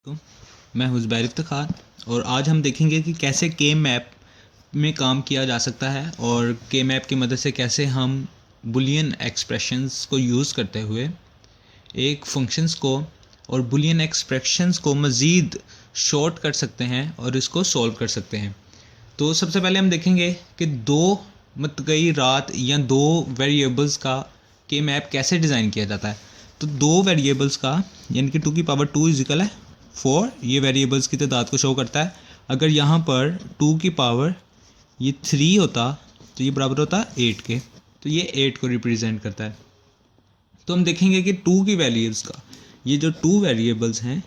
तो मैं हूँ ज़ुबैर इफ्तिखार और आज हम देखेंगे कि कैसे के मैप में काम किया जा सकता है और के मैप की मदद से कैसे हम बुलियन एक्सप्रेशंस को यूज़ करते हुए एक फंक्शंस को और बुलियन एक्सप्रेशंस को मज़ीद शॉर्ट कर सकते हैं और इसको सॉल्व कर सकते हैं। तो सबसे पहले हम देखेंगे कि दो मतगई रात या दो वेरिएबल्स का के मैप कैसे डिज़ाइन किया जाता है। तो दो वेरिएबल्स का यानी कि 2 की पावर 2 इजिकल है 4, ये वेरिएबल्स की तादाद को शो करता है। अगर यहाँ पर 2 की पावर ये 3 होता तो ये बराबर होता 8 के, तो ये 8 को रिप्रेजेंट करता है। तो हम देखेंगे कि 2 की वैल्यूज़ का ये जो 2 वेरिएबल्स हैं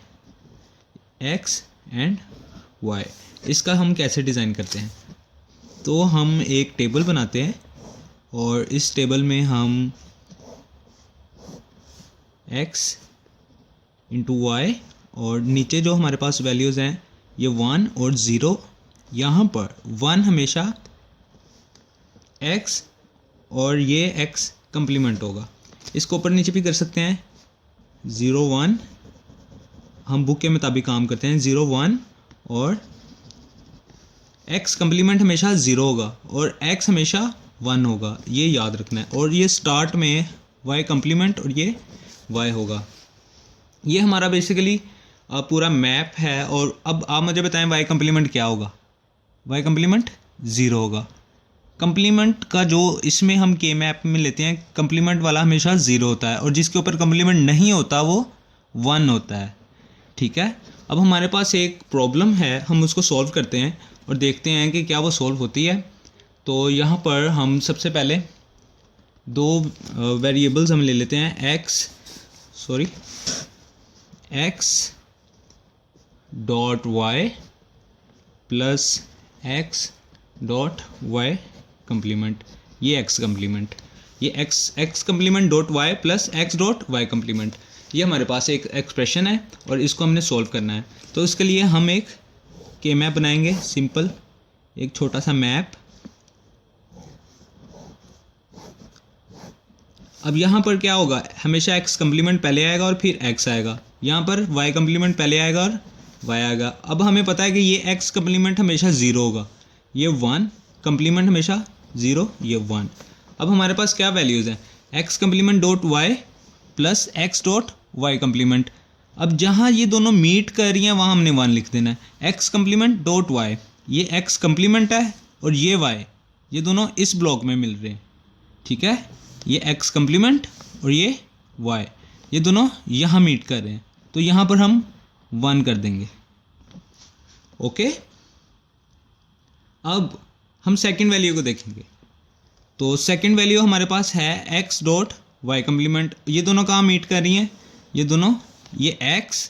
x एंड y, इसका हम कैसे डिज़ाइन करते हैं। तो हम एक टेबल बनाते हैं और इस टेबल में हम x इंटू वाई और नीचे जो हमारे पास वैल्यूज़ हैं ये 1 और 0। यहाँ पर 1 हमेशा x और ये x कंप्लीमेंट होगा। इसको ऊपर नीचे भी कर सकते हैं। 0 1 हम बुक के मुताबिक काम करते हैं। 0 1 और x कंप्लीमेंट हमेशा 0 होगा और x हमेशा 1 होगा, ये याद रखना है। और ये स्टार्ट में y कंप्लीमेंट और ये y होगा। ये हमारा बेसिकली पूरा मैप है। और अब आप मुझे बताएं y कंप्लीमेंट क्या होगा। y कंप्लीमेंट 0 होगा। कंप्लीमेंट का जो इसमें हम के मैप में लेते हैं, कंप्लीमेंट वाला हमेशा 0 होता है और जिसके ऊपर कंप्लीमेंट नहीं होता वो 1 होता है। ठीक है, अब हमारे पास एक प्रॉब्लम है, हम उसको सॉल्व करते हैं और देखते हैं कि क्या वो सॉल्व होती है। तो यहाँ पर हम सबसे पहले दो वेरिएबल्स हम ले लेते हैं, x dot Y plus x dot Y complement, ये x कंप्लीमेंट, ये x complement dot y plus x dot Y complement, ये हमारे पास एक एक्सप्रेशन है और इसको हमने सॉल्व करना है। तो इसके लिए हम एक के मैप बनाएंगे, सिंपल एक छोटा सा मैप। अब यहाँ पर क्या होगा, हमेशा x कंप्लीमेंट पहले आएगा और फिर x आएगा। यहाँ पर y कंप्लीमेंट पहले आएगा और y आएगा। अब हमें पता है कि ये x कंप्लीमेंट हमेशा 0 होगा, ये 1 कंप्लीमेंट हमेशा 0, ये 1। अब हमारे पास क्या वैल्यूज़ हैं, x complement dot y plus x dot Y complement. अब जहाँ ये दोनों मीट कर रही हैं वहाँ हमने 1 लिख देना है। x कंप्लीमेंट डॉट y, ये x कंप्लीमेंट है और ये y, ये दोनों इस ब्लॉक में मिल रहे हैं। ठीक है, ये x कंप्लीमेंट और ये y, ये दोनों यहाँ मीट कर रहे हैं, तो यहाँ पर हम 1 कर देंगे। ओके, अब हम सेकंड वैल्यू को देखेंगे। तो सेकंड वैल्यू हमारे पास है x डॉट वाई कंप्लीमेंट, ये दोनों कहाँ मीट कर रही हैं, ये दोनों, ये x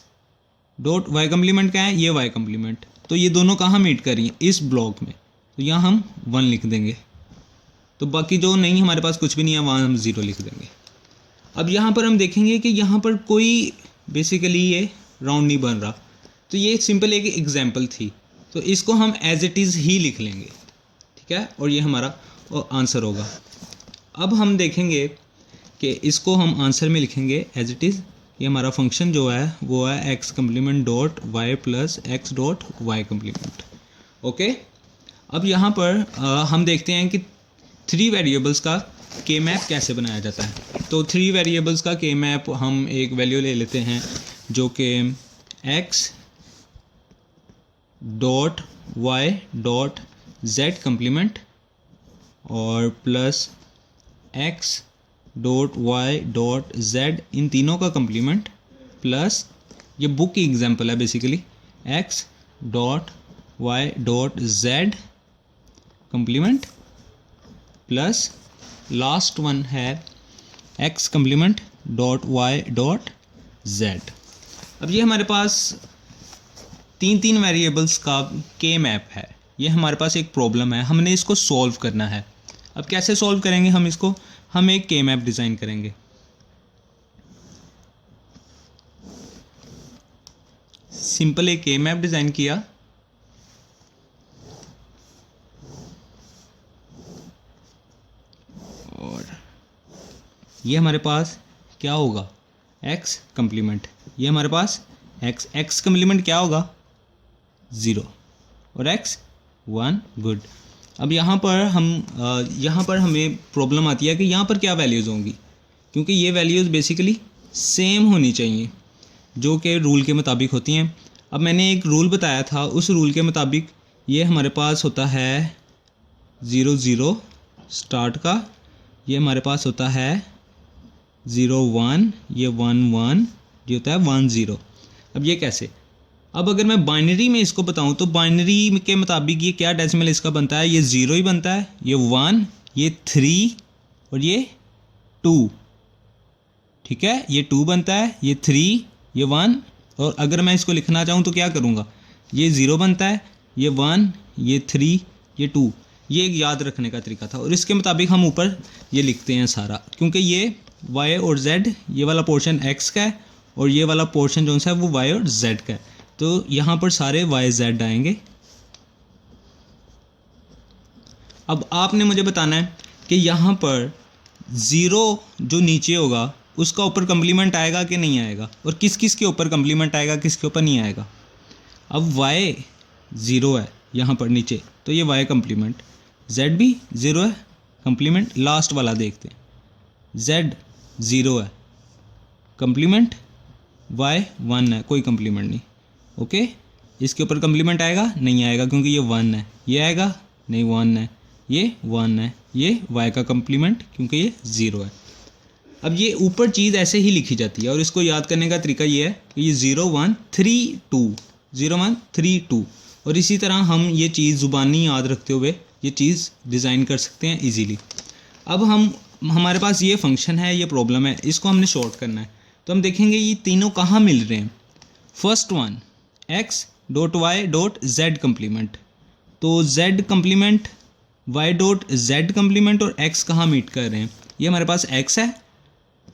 डॉट वाई कंप्लीमेंट क्या है, ये y कंप्लीमेंट, तो ये दोनों कहाँ मीट कर रही हैं, इस ब्लॉक में, तो यहाँ हम 1 लिख देंगे। तो बाकी जो नहीं हमारे पास कुछ भी नहीं है वहाँ हम 0 लिख देंगे। अब यहाँ पर हम देखेंगे कि यहाँ पर कोई बेसिकली ये राउंड नहीं बन रहा, तो ये सिंपल एक एग्जाम्पल थी, तो इसको हम एज इट इज़ ही लिख लेंगे। ठीक है, और ये हमारा आंसर होगा। अब हम देखेंगे कि इसको हम आंसर में लिखेंगे एज इट इज़। ये हमारा फंक्शन जो है वो है x complement dot Y plus x dot Y complement. Okay, अब यहाँ पर हम देखते हैं कि 3 वेरिएबल्स का के मैप कैसे बनाया जाता है। तो 3 वेरिएबल्स का के मैप हम एक वैल्यू ले लेते हैं जो कि x dot Y dot z complement और plus x dot Y dot z, इन तीनों का कंप्लीमेंट, प्लस ये बुक की एग्जांपल है basically, x dot Y dot z complement plus last one है x complement dot Y dot z। अब ये हमारे पास 3 वेरिएबल्स का के मैप है। ये हमारे पास एक प्रॉब्लम है, हमने इसको सॉल्व करना है। अब कैसे सॉल्व करेंगे हम इसको, हम एक के मैप डिज़ाइन करेंगे। सिंपल एक के मैप डिज़ाइन किया और ये हमारे पास क्या होगा, x कंप्लीमेंट, ये हमारे पास एक्स कम्प्लीमेंट क्या होगा 0 और एक्स 1। गुड। अब यहाँ पर हमें प्रॉब्लम आती है कि यहाँ पर क्या वैल्यूज़ होंगी, क्योंकि ये वैल्यूज़ बेसिकली सेम होनी चाहिए जो कि रूल के मुताबिक होती हैं। अब मैंने एक रूल बताया था, उस रूल के मुताबिक ये हमारे पास होता है 0 0 स्टार्ट का, ये हमारे पास होता है 0 1, ये 1 1, ये होता है 1 0। अब ये कैसे, अब अगर मैं बाइनरी में इसको बताऊं तो बाइनरी के मुताबिक ये क्या डेसिमल इसका बनता है, ये 0 ही बनता है, ये 1, ये 3 और ये 2। ठीक है, ये 2 बनता है, ये 3, ये 1। और अगर मैं इसको लिखना चाहूँ तो क्या करूँगा, ये 0 बनता है, ये 1, ये 3, ये 2। ये एक याद रखने का तरीका था और इसके मुताबिक हम ऊपर ये लिखते हैं सारा, क्योंकि ये y और z, ये वाला पोर्शन x का है और ये वाला पोर्शन जो है वो y और z का है, तो यहाँ पर सारे y z आएंगे। अब आपने मुझे बताना है कि यहाँ पर 0 जो नीचे होगा उसका ऊपर कम्प्लीमेंट आएगा कि नहीं आएगा, और किस किस के ऊपर कम्प्लीमेंट आएगा, किसके ऊपर नहीं आएगा। अब y 0 है यहाँ पर नीचे, तो ये y कम्प्लीमेंट, z भी 0 है कम्प्लीमेंट। लास्ट वाला देखते हैं, z 0 है कम्प्लीमेंट, y 1 है, कोई कम्प्लीमेंट नहीं। ओके, इसके ऊपर कम्प्लीमेंट आएगा नहीं आएगा, क्योंकि ये 1 है, ये आएगा नहीं 1 है, ये 1 है, ये y का कम्प्लीमेंट क्योंकि ये 0 है। अब ये ऊपर चीज़ ऐसे ही लिखी जाती है और इसको याद करने का तरीका ये है कि ये 0 1 3 2, 0 1 3 2, और इसी तरह हम ये चीज़ ज़ुबानी याद रखते हुए ये चीज़ डिज़ाइन कर सकते हैं इजीली। अब हमारे पास ये फंक्शन है, ये प्रॉब्लम है, इसको हमने शॉर्ट करना है, तो हम देखेंगे ये तीनों कहाँ मिल रहे हैं। First one x dot Y dot Z complement, तो z complement y dot Z complement और x कहाँ मीट कर रहे हैं, ये हमारे पास x है।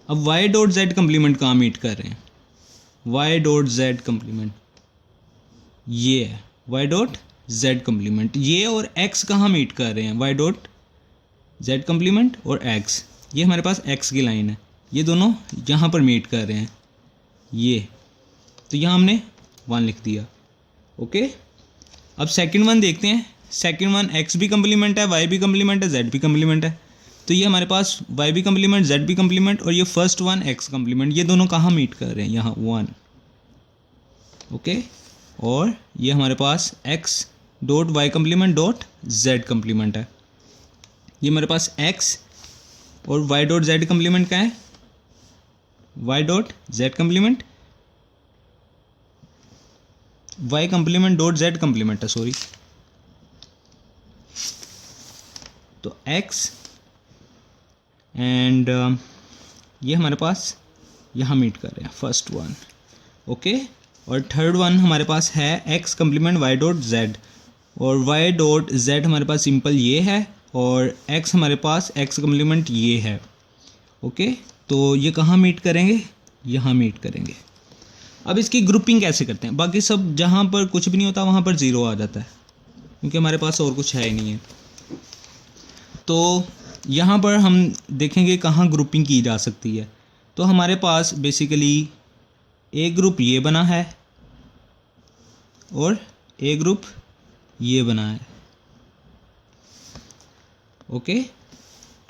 अब y डॉट जेड कम्प्लीमेंट कहाँ मीट कर रहे हैं, y डॉट जेड कम्प्लीमेंट ये है, y डॉट जेड कम्प्लीमेंट ये, और x कहाँ मीट कर रहे हैं, y डॉट जेड कम्प्लीमेंट और x, ये हमारे पास x की लाइन है, ये दोनों यहाँ पर मीट कर रहे हैं ये, तो यहाँ हमने 1 लिख दिया। ओके, अब सेकंड वन देखते हैं। सेकंड वन x भी कम्प्लीमेंट है, y भी कम्प्लीमेंट है, z भी कम्प्लीमेंट है, तो ये हमारे पास y भी कम्प्लीमेंट, z भी कम्प्लीमेंट, और ये फर्स्ट वन x कम्प्लीमेंट, ये दोनों कहाँ मीट कर रहे हैं, यहाँ 1। ओके, और ये हमारे पास x dot Y complement dot z complement है, ये हमारे पास x और y डॉट z कम्प्लीमेंट क्या है, y dot z complement, y complement dot z complement है, सॉरी। तो x एंड ये हमारे पास यहाँ मीट कर रहे हैं फर्स्ट वन। ओके, और थर्ड वन हमारे पास है x complement y dot z, और y डॉट z हमारे पास सिंपल ये है, और x हमारे पास x कम्प्लीमेंट ये है। ओके, तो ये कहाँ मीट करेंगे, यहाँ मीट करेंगे। अब इसकी ग्रुपिंग कैसे करते हैं, बाकी सब जहाँ पर कुछ भी नहीं होता वहाँ पर 0 आ जाता है, क्योंकि हमारे पास और कुछ है ही नहीं है। तो यहाँ पर हम देखेंगे कहाँ ग्रुपिंग की जा सकती है। तो हमारे पास बेसिकली एक ग्रुप ये बना है और एक ग्रुप ये बना है। ओके,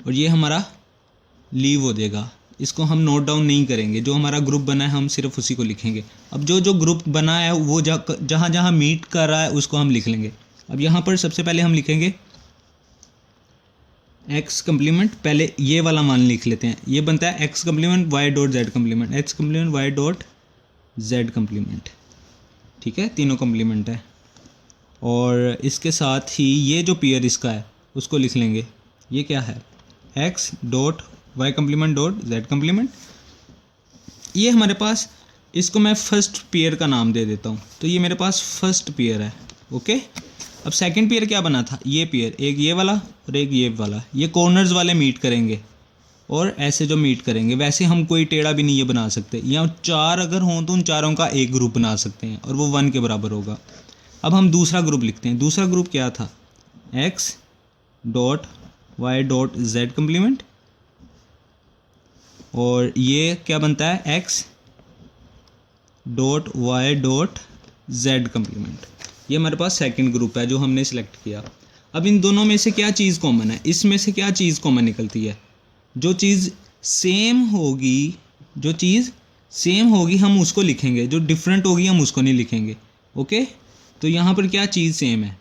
और ये हमारा लीव हो देगा, इसको हम नोट डाउन नहीं करेंगे, जो हमारा ग्रुप बना है हम सिर्फ उसी को लिखेंगे। अब जो ग्रुप बना है वो जहाँ जहाँ मीट कर रहा है उसको हम लिख लेंगे। अब यहाँ पर सबसे पहले हम लिखेंगे x कम्प्लीमेंट, पहले ये वाला मान लिख लेते हैं, ये बनता है x complement y dot Z complement, x complement y dot Z complement. ठीक है, तीनों कम्प्लीमेंट है, और इसके साथ ही ये जो पेयर इसका है उसको लिख लेंगे, ये क्या है x dot Y complement dot Z complement. ये हमारे पास, इसको मैं फर्स्ट पेयर का नाम दे देता हूँ, तो ये मेरे पास फर्स्ट पेयर है। ओके, अब सेकंड पेयर क्या बना था, ये पेयर, एक ये वाला और एक ये वाला, ये कॉर्नर्स वाले मीट करेंगे और ऐसे जो मीट करेंगे, वैसे हम कोई टेढ़ा भी नहीं ये बना सकते, या 4 अगर हों तो उन चारों का एक ग्रुप बना सकते हैं और वो 1 के बराबर होगा। अब हम दूसरा ग्रुप लिखते हैं, दूसरा ग्रुप क्या था, x dot Y dot Z complement, और ये क्या बनता है x dot Y dot Z complement, ये हमारे पास सेकंड ग्रुप है जो हमने सिलेक्ट किया। अब इन दोनों में से क्या चीज़ कॉमन है, इसमें से क्या चीज़ कॉमन निकलती है, जो चीज़ सेम होगी, जो चीज़ सेम होगी हम उसको लिखेंगे, जो डिफरेंट होगी हम उसको नहीं लिखेंगे। ओके, तो यहाँ पर क्या चीज़ सेम है,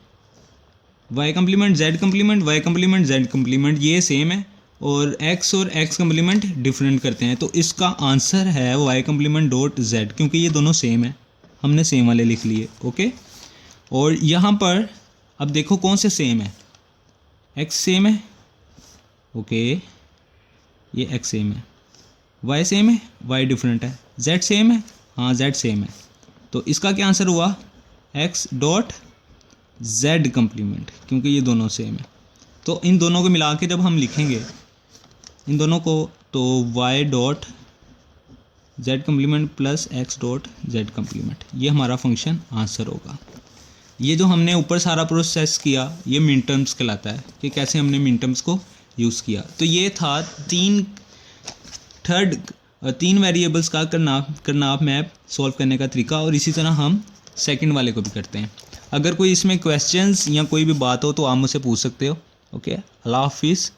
Y complement Z complement, Y complement Z complement, ये सेम है, और एक्स और एक्स कम्प्लीमेंट डिफरेंट करते हैं। तो इसका आंसर है वाई कम्प्लीमेंट डॉट जेड, क्योंकि ये दोनों सेम है, हमने सेम वाले लिख लिए। ओके, और यहाँ पर अब देखो कौन से सेम है, एक्स सेम है, ओके ये एक्स सेम है, वाई सेम है, वाई डिफरेंट है, जेड सेम है, हाँ जेड सेम है। तो इसका क्या आंसर हुआ, एक्स डॉट जेड कम्प्लीमेंट, क्योंकि ये दोनों सेम है। तो इन दोनों को मिला के जब हम लिखेंगे इन दोनों को, तो Y dot Z complement plus X dot Z complement, ये हमारा फंक्शन आंसर होगा। ये जो हमने ऊपर सारा प्रोसेस किया ये मिन टर्म्स कहलाता है, कि कैसे हमने मिन टर्म्स को यूज़ किया। तो ये था तीन वेरिएबल्स का करनाफ मैप सॉल्व करने का तरीका, और इसी तरह हम सेकंड वाले को भी करते हैं। अगर कोई इसमें क्वेश्चंस या कोई भी बात हो तो आप मुझसे पूछ सकते हो। ओके, अल्लाह हाफिज़।